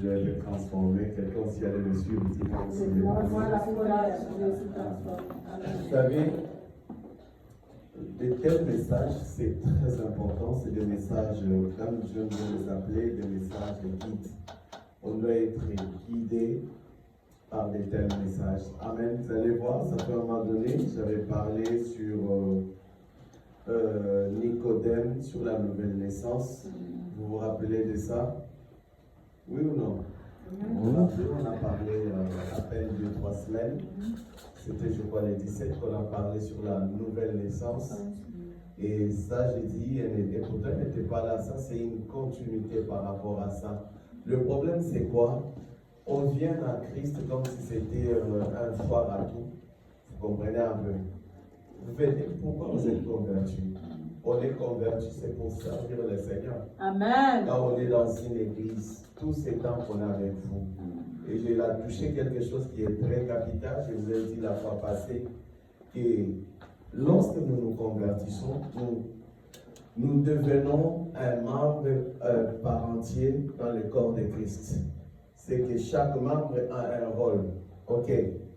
dois être transformé. Quelqu'un aussi allait le suivre. Moi, la colère, je suis transformé. Vous savez, de tels messages, c'est très important. C'est des messages, comme je viens de les appeler, des messages guides. On doit être guidé par de tels messages. Amen. Vous allez voir, ça fait un moment donné, j'avais parlé sur Nicodème, sur la nouvelle naissance. Vous vous rappelez de ça? Oui ou non? On a parlé à peine 2-3 semaines. C'était, je crois, les 17 qu'on a parlé sur la nouvelle naissance. Et ça, j'ai dit, et pourtant, elle n'était pas là. Ça, c'est une continuité par rapport à ça. Le problème, c'est quoi? On vient à Christ comme si c'était un foire à tout. Vous comprenez un peu? Vous faites, pourquoi vous êtes convertis? On est convertis, c'est pour servir le Seigneur. Amen. Quand on est dans une église, tous ces temps qu'on a avec vous. Et j'ai là touché quelque chose qui est très capital. Je vous ai dit la fois passée que lorsque nous nous convertissons, nous devenons un membre par entier dans le corps de Christ. C'est que chaque membre a un rôle. Ok,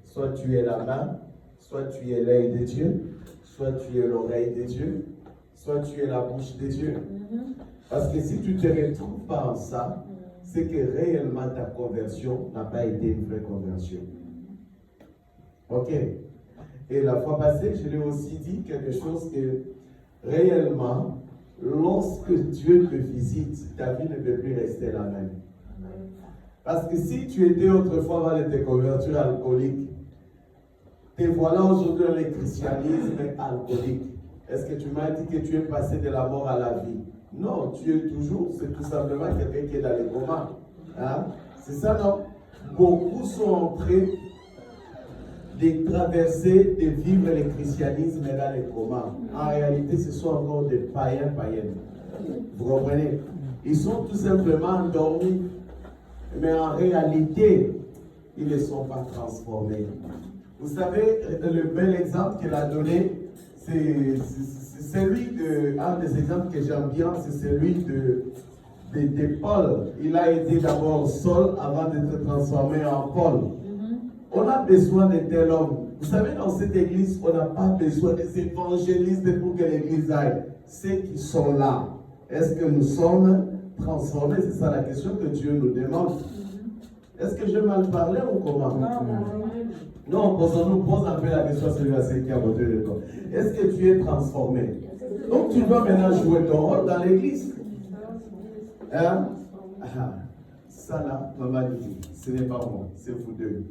soit tu es la main, soit tu es l'œil de Dieu, soit tu es l'oreille de Dieu, soit tu es la bouche de Dieu. Parce que si tu ne te retrouves pas en ça, c'est que réellement ta conversion n'a pas été une vraie conversion. Ok. Et la fois passée, je l'ai aussi dit quelque chose que réellement, lorsque Dieu te visite, ta vie ne peut plus rester la même. Parce que si tu étais autrefois avant de te convertir alcoolique, te voilà aujourd'hui dans le christianisme alcoolique. Est-ce que tu m'as dit que tu es passé de la mort à la vie? Non, tu es toujours, c'est tout simplement quelqu'un qui est dans les comas. Hein? C'est ça, non? Beaucoup sont en train de traverser, de vivre le christianisme dans les comas. En réalité, ce sont encore des païens. Vous comprenez? Ils sont tout simplement endormis. Mais en réalité, ils ne sont pas transformés. Vous savez, le bel exemple qu'il a donné, c'est celui de, un des exemples que j'aime bien, c'est celui de Paul. Il a été d'abord Saul avant d'être transformé en Paul. On a besoin de tel homme. Vous savez, dans cette église, on n'a pas besoin des évangélistes pour que l'église aille. Ceux qui sont là, est-ce que nous sommes transformés? C'est ça la question que Dieu nous demande. Est-ce que je mal parlé ou comment? Non, posons-nous, pose un peu la question à celui qui a voté de toi. Est-ce que tu es transformé? Donc tu dois maintenant jouer ton rôle dans l'église. Hein? Ça là, maman dit, ce n'est pas moi, c'est vous deux.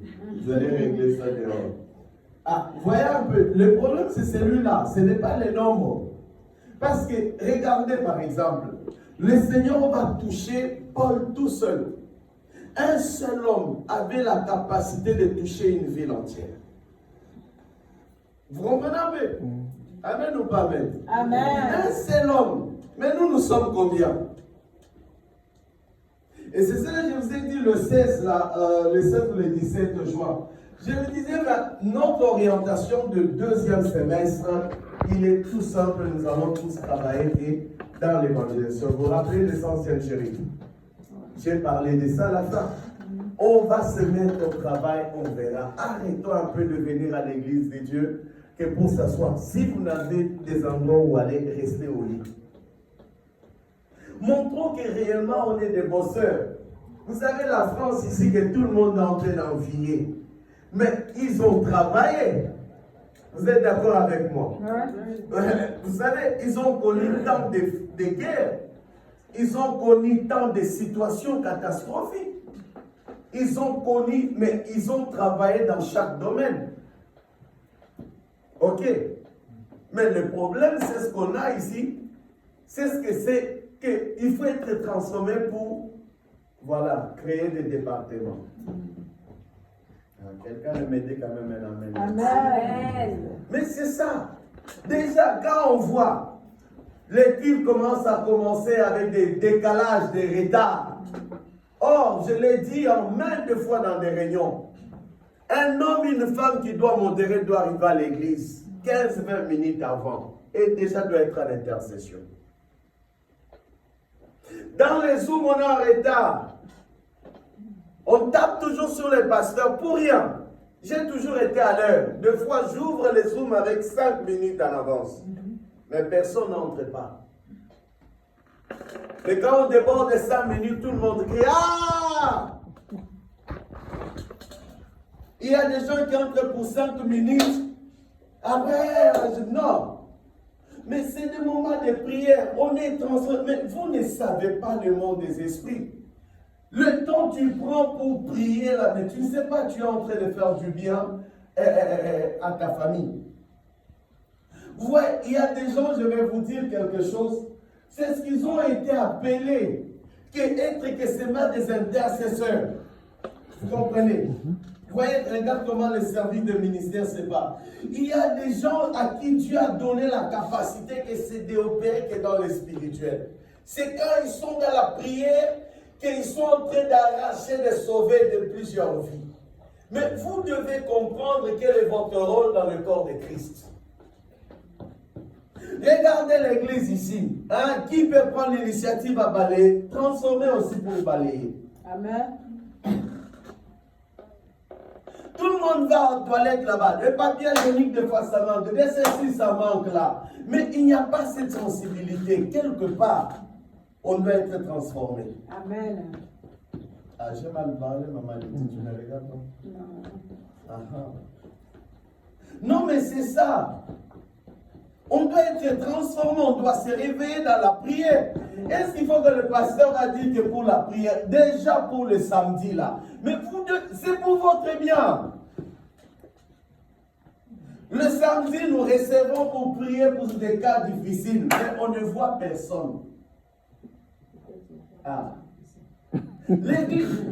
Vous allez régler ça dehors. Ah, voyez un peu, le problème c'est celui-là, ce n'est pas les nombres. Parce que, regardez par exemple, le Seigneur va toucher Paul tout seul. Un seul homme avait la capacité de toucher une ville entière. Vous comprenez un peu? Amen ou pas amen? Amen. Un seul homme. Mais nous sommes combien? Et c'est ça que je vous ai dit le 16, le 16 ou le 17 juin. Je vous disais que notre orientation de deuxième semestre, il est tout simple. Nous allons tous travailler dans l'évangélisation. Vous vous rappelez l'essentiel, chérie? J'ai parlé de ça à la fin. On va se mettre au travail, on verra. Arrêtons un peu de venir à l'église de Dieu que pour s'asseoir. Si vous n'avez des endroits où aller, restez au lit. Montrons que réellement on est des bosseurs. Vous savez, la France ici, que tout le monde est en train d'envier. Mais ils ont travaillé. Vous êtes d'accord avec moi? Vous savez, ils ont connu tant de guerres. Ils ont connu tant de situations catastrophiques. Ils ont connu, mais ils ont travaillé dans chaque domaine. Ok. Mais le problème, c'est ce qu'on a ici. C'est ce que c'est qu'il faut être transformé pour, voilà, créer des départements. Quelqu'un me dit quand même un amen. Amen. Mais c'est ça. Déjà, quand on voit l'équipe commence avec des décalages, des retards. Or, je l'ai dit en maintes fois dans des réunions, un homme, une femme qui doit modérer doit arriver à l'église 15-20 minutes avant et déjà doit être en intercession. Dans les zooms, on est en retard. On tape toujours sur les pasteurs pour rien. J'ai toujours été à l'heure. Deux fois, j'ouvre les Zooms avec 5 minutes en avance. Mais personne n'entre pas. Mais quand on déborde de 5 minutes, tout le monde crie « Ah !» Il y a des gens qui entrent pour 5 minutes. Après, non. Mais c'est des moments de prière. On est transformé. Mais vous ne savez pas le monde des esprits. Le temps que tu prends pour prier là, mais tu ne sais pas, tu es en train de faire du bien à ta famille. Vous voyez, il y a des gens, je vais vous dire quelque chose, c'est ce qu'ils ont été appelés, que c'est même des intercesseurs. Vous comprenez? Vous voyez, regarde comment le service de ministère se bat. Il y a des gens à qui Dieu a donné la capacité que c'est d'opérer que dans le spirituel. C'est quand ils sont dans la prière qu'ils sont en train d'arracher, de sauver de plusieurs vies. Mais vous devez comprendre quel est votre rôle dans le corps de Christ. Regardez l'église ici. Hein? Qui peut prendre l'initiative à balayer? Transformer aussi pour balayer. Amen. Tout le monde va aux toilettes là-bas. Le papier hygiénique, de fois ça manque. De ceci, ça manque là. Mais il n'y a pas cette sensibilité. Quelque part, on doit être transformé. Amen. Ah, j'ai mal parlé, maman. Tu me regardes, non? Non. Non, mais c'est ça. On doit être transformé, on doit se réveiller dans la prière. Est-ce qu'il faut que le pasteur a dit que pour la prière, déjà pour le samedi là, mais c'est pour votre bien. Le samedi, nous recevons pour prier pour des cas difficiles, mais on ne voit personne. Ah. L'église.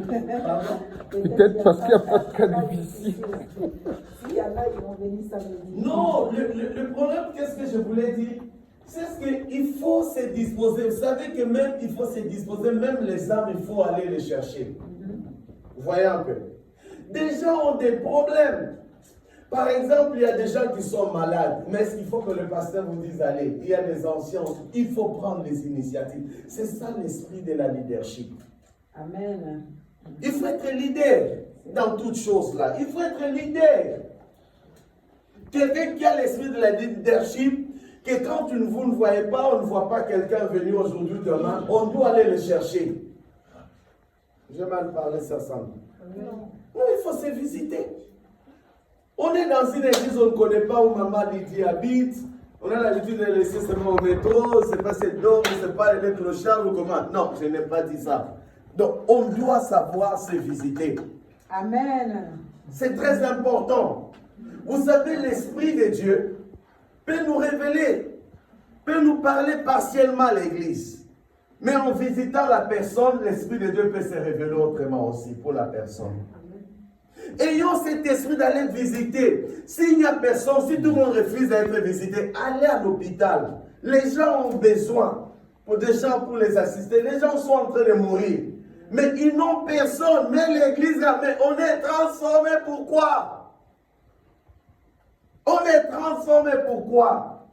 Peut-être parce qu'il n'y a pas de cas difficiles. S'il y en a, ils vont venir samedi. Non, le problème, qu'est-ce que je voulais dire? C'est ce qu'il faut se disposer. Vous savez que même il faut se disposer, même les âmes, il faut aller les chercher. Vous voyez un peu? Des gens ont des problèmes. Par exemple, il y a des gens qui sont malades, mais il faut que le pasteur vous dise allez. Il y a des anciens, il faut prendre les initiatives. C'est ça l'esprit de la leadership. Amen. Il faut être leader dans toutes choses là. Il faut être leader. Quelqu'un qui a l'esprit de la leadership, que quand vous ne voyez pas, on ne voit pas quelqu'un venir aujourd'hui, demain, on doit aller le chercher. J'ai mal parlé, ça semble. Non, il faut se visiter. On est dans une église, on ne connaît pas où maman Lydie habite. On a l'habitude de laisser seulement au métro, c'est pas cette dôme, c'est pas les clochards ou comment. Non, je n'ai pas dit ça. Donc, on doit savoir se visiter. Amen. C'est très important. Vous savez, l'Esprit de Dieu peut nous révéler, peut nous parler partiellement à l'Église. Mais en visitant la personne, l'Esprit de Dieu peut se révéler autrement aussi pour la personne. Ayons cet esprit d'aller visiter. S'il n'y a personne, si tout le monde refuse d'être visité, allez à l'hôpital. Les gens ont besoin pour des gens pour les assister. Les gens sont en train de mourir. Mais ils n'ont personne. Mais l'église, mais on est transformé. Pourquoi? On est transformé. Pourquoi?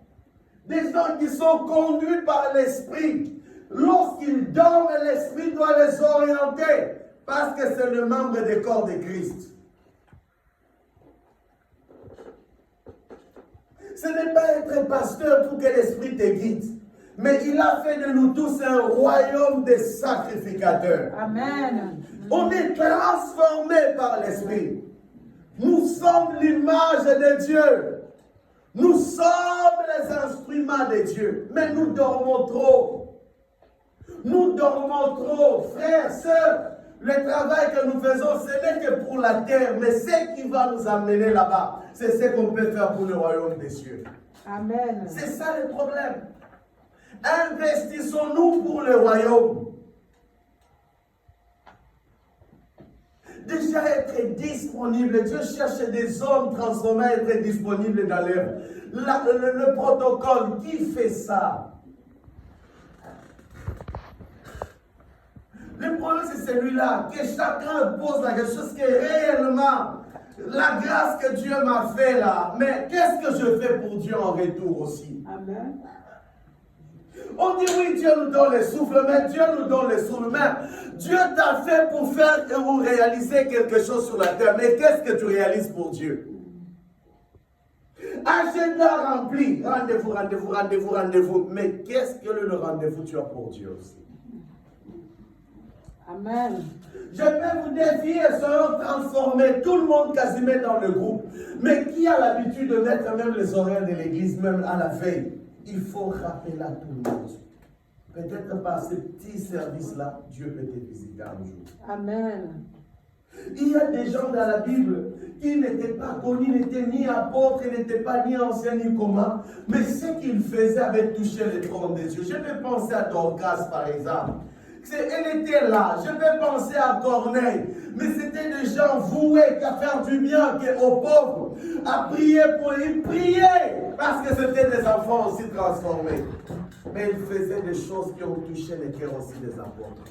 Des gens qui sont conduits par l'esprit. Lorsqu'ils dorment, l'esprit doit les orienter. Parce que c'est le membre du corps de Christ. Ce n'est pas être pasteur pour que l'esprit te guide. Mais il a fait de nous tous un royaume de sacrificateurs. Amen. On est transformés par l'esprit. Nous sommes l'image de Dieu. Nous sommes les instruments de Dieu. Mais nous dormons trop. Nous dormons trop. Frères, sœurs, le travail que nous faisons, ce n'est que pour la terre. Mais ce qui va nous amener là-bas, c'est ce qu'on peut faire pour le royaume des cieux. Amen. C'est ça le problème. Investissons-nous pour le royaume. Déjà être disponible. Dieu cherche des hommes transformés à être disponibles dans l'œuvre. Le protocole, qui fait ça? Le problème, c'est celui-là, que chacun pose la question, ce qui est réellement la grâce que Dieu m'a fait là. Mais qu'est-ce que je fais pour Dieu en retour aussi? Amen. On dit oui, Dieu nous donne les souffles, mais Dieu nous donne les souffles. Mais Dieu t'a fait pour faire ou réaliser quelque chose sur la terre. Mais qu'est-ce que tu réalises pour Dieu? Agenda rempli. Rendez-vous, rendez-vous, rendez-vous, rendez-vous. Mais qu'est-ce que le rendez-vous tu as pour Dieu aussi? Amen. Je peux vous défier, seront transformés, tout le monde quasiment dans le groupe. Mais qui a l'habitude de mettre même les horaires de l'église, même à la veille? Il faut rappeler à tout le monde. Peut-être par ce petit service-là, Dieu peut te visiter un jour. Amen. Il y a des gens dans la Bible qui n'étaient pas connus, n'étaient ni apôtres, n'étaient pas ni anciens, ni communs. Mais ce qu'ils faisaient avait touché le trône de Dieu. Je vais penser à Dorcas, par exemple. Elle était là. Je vais penser à Corneille. Mais c'était des gens voués qu'à faire du bien aux pauvres, à prier pour eux, prier. Parce que c'était des enfants aussi transformés. Mais ils faisaient des choses qui ont touché les cœurs aussi des apôtres.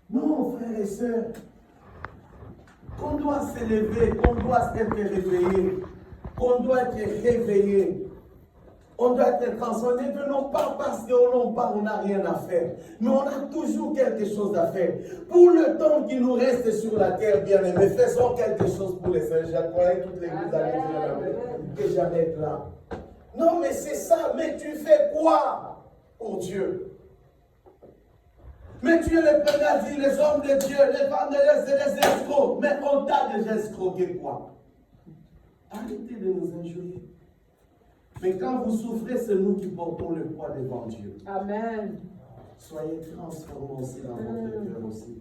Non, frères et sœurs, qu'on doit s'élever, qu'on doit être réveillé, qu'on doit être réveillé. On doit être transformé, non pas parce qu'on n'a rien à faire, mais on a toujours quelque chose à faire. Pour le temps qui nous reste sur la terre, bien aimés, faisons quelque chose pour les saints. Je croyais toute l'église allait dire que j'allais être là. Non, mais c'est ça, mais tu fais quoi pour Dieu? Mais tu es le premier à dire, les hommes de Dieu, les femmes de Dieu, c'est des escrocs. Mais on t'a déjà escroqué quoi? Arrêtez de nous injurier. Mais quand vous souffrez, c'est nous qui portons le poids devant Dieu. Amen. Soyez transformés aussi dans votre cœur aussi.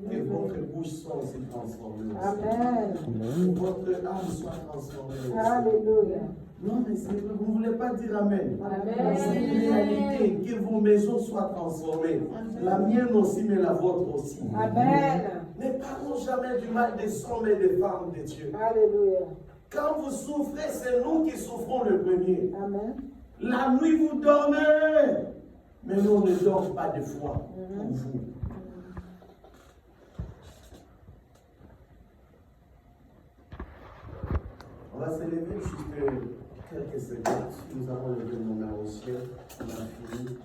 Que votre bouche soit aussi transformée aussi. Amen. Que votre âme soit transformée aussi. Alléluia. Non, mais vous ne voulez pas dire Amen. Amen. C'est une réalité. Que vos maisons soient transformées. La mienne aussi, mais la vôtre aussi. Amen. Ne parlons jamais du mal des hommes et des femmes de Dieu. Alléluia. Quand vous souffrez, c'est nous qui souffrons le premier. Amen. La nuit, vous dormez. Mais nous, on ne dort pas de foi pour vous. On va se lever juste quelques secondes. Nous avons levé nos mains au ciel. On a fini.